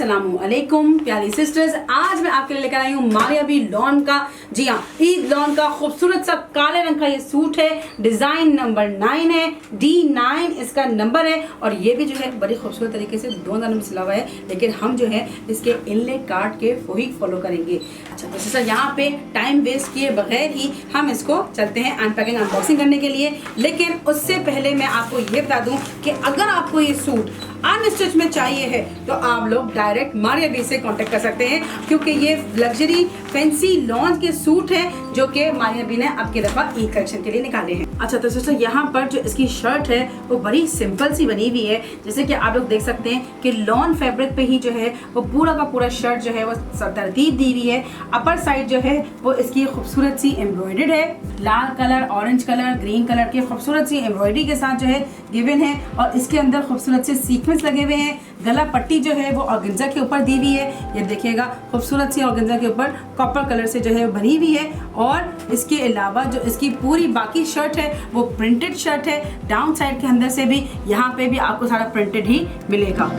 अस्सलामु अलैकुम प्यारी सिस्टर्स, आज मैं आपके लिए लेकर आई हूँ मारियाबी लॉन का, जी हाँ, ईद लॉन का खूबसूरत सा काले रंग का ये सूट है। डिज़ाइन नंबर 9 है, D9 इसका नंबर है और ये भी जो है बड़ी खूबसूरत तरीके से 2 में सिला हुआ है, लेकिन हम जो है इसके इनले काट के वही फॉलो करेंगे। अच्छा तो सिस्टर, यहाँ पे टाइम वेस्ट किए बगैर ही हम इसको चलते हैं अनपैकिंग अनबॉक्सिंग करने के लिए। लेकिन उससे पहले मैं आपको ये बता दूँ कि अगर आपको ये सूट अनस्टिच में चाहिए है तो आप लोग डायरेक्ट मारियाबी से कांटेक्ट कर सकते हैं, क्योंकि ये लग्जरी फैंसी लॉन्च के सूट हैं जो कि मारियाबी ने अब की दफ़ा ईद कलेक्शन के लिए निकाले हैं। अच्छा तो सिस्टर, यहाँ पर जो इसकी शर्ट है वो बड़ी सिंपल सी बनी हुई है, जैसे कि आप लोग देख सकते हैं कि लॉन फैब्रिक पे ही जो है वो पूरा का पूरा शर्ट जो है वो तरतीब दी हुई है। अपर साइड जो है वो इसकी खूबसूरत सी एम्ब्रॉयडर्ड है, लाल colour, orange colour, green colour की खूबसूरत सी एम्ब्रॉयडरी के साथ जो है गिवन है और इसके अंदर खूबसूरत से सीक्वेंस लगे हुए हैं। गला पट्टी जो है वो ऑर्गेन्जा के ऊपर दी हुई है, ये देखिएगा खूबसूरत सी ऑर्गेन्जा के ऊपर कॉपर कलर से जो है बनी हुई है। और इसके अलावा जो इसकी पूरी बाकी शर्ट है वो प्रिंटेड शर्ट है। डाउन साइड के अंदर से भी यहाँ पे भी आपको सारा प्रिंटेड ही मिलेगा।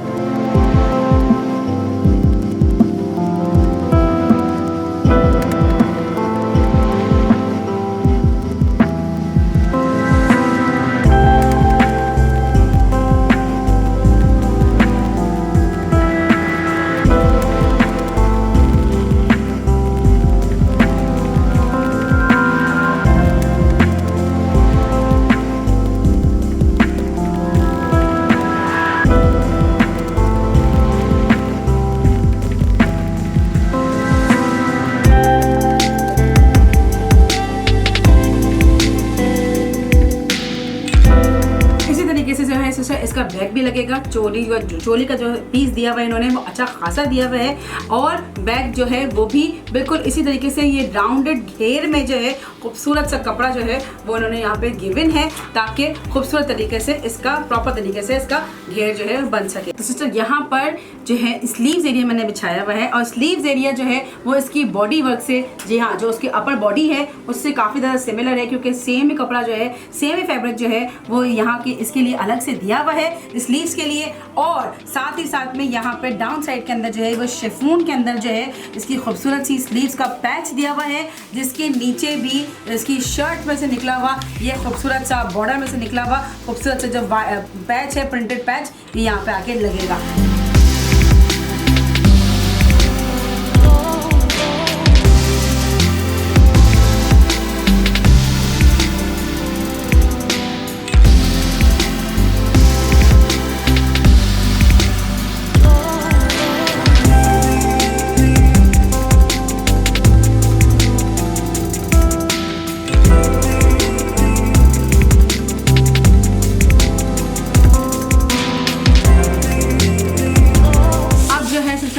इसका बैग भी लगेगा, चोली का जो पीस दिया हुआ है इन्होंने वो अच्छा खासा दिया हुआ है और बैग जो है वो भी बिल्कुल इसी तरीके से ये राउंडेड घेर में जो है खूबसूरत सा कपड़ा जो है वो इन्होंने यहाँ पे गिवन है, ताकि खूबसूरत तरीके से इसका प्रॉपर तरीके से इसका घेर जो है बन सके। तो सिस्टर, यहाँ पर जो है स्लीव्स एरिया मैंने बिछाया हुआ है और स्लीव्स एरिया जो है वो इसकी बॉडी वर्क से, जी हाँ, जो उसकी अपर बॉडी है उससे काफ़ी ज़्यादा सिमिलर है, क्योंकि सेम ही कपड़ा जो है, सेम ही फैब्रिक जो है वो यहाँ के इसके लिए अलग से दिया हुआ है स्लीव्स के लिए। और साथ ही साथ में यहाँ पे डाउन साइड के अंदर जो है वो शिफॉन के अंदर जो है इसकी खूबसूरत सी स्लीव्स का पैच दिया हुआ है, जिसके नीचे भी इसकी शर्ट में से निकला हुआ ये खूबसूरत सा बॉर्डर में से निकला हुआ खूबसूरत सा जो पैच है, प्रिंटेड पैच, ये यहाँ पे आके लगेगा।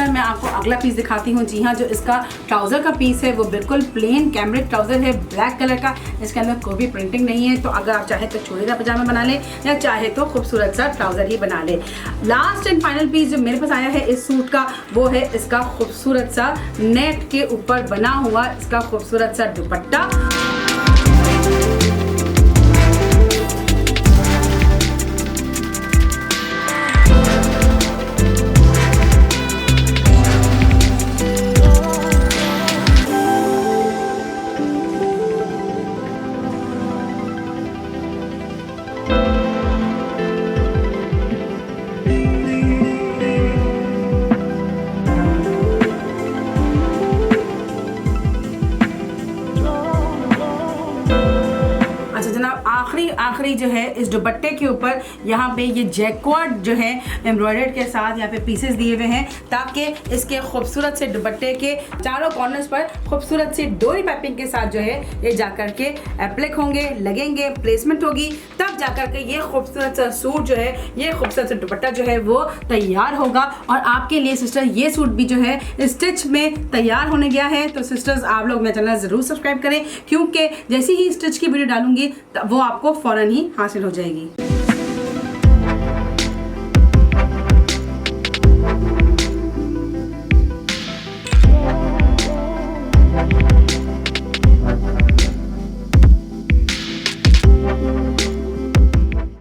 मैं आपको अगला पीस दिखाती हूँ। जी हाँ, जो इसका ट्राउज़र का पीस है वो बिल्कुल प्लेन कैमरिक ट्राउज़र है, ब्लैक कलर का, इसके अंदर कोई भी प्रिंटिंग नहीं है। तो अगर आप चाहे तो चूड़ीदार पजामा बना लें या चाहे तो खूबसूरत सा ट्राउज़र ही बना लें। लास्ट एंड फाइनल पीस जो मेरे पास आया है इस सूट का वो है इसका खूबसूरत सा नेट के ऊपर बना हुआ इसका खूबसूरत सा दुपट्टा। आखिरी जो है इस दुपट्टे के ऊपर यहाँ पे ये जैक्वार्ड जो है एम्ब्रॉयडर्ड के साथ यहाँ पे पीसेस दिए हुए हैं, ताकि इसके खूबसूरत से दुपट्टे के चारों कॉर्नर्स पर खूबसूरत सी डोरी पाइपिंग के साथ जो है ये जाकर के एप्लिक होंगे, लगेंगे, प्लेसमेंट होगी, तब जाकर के ये खूबसूरत सा सूट जो है, ये खूबसूरत सा दुपट्टा जो है वो तैयार होगा। और आपके लिए सिस्टर ये सूट भी जो है स्टिच में तैयार होने गया है। तो सिस्टर्स, आप लोग मेरा चैनल ज़रूर सब्सक्राइब करें, क्योंकि जैसे ही स्टिच की वीडियो डालूंगी वो आपको फ़ौरन ही हासिल हो जाएगी।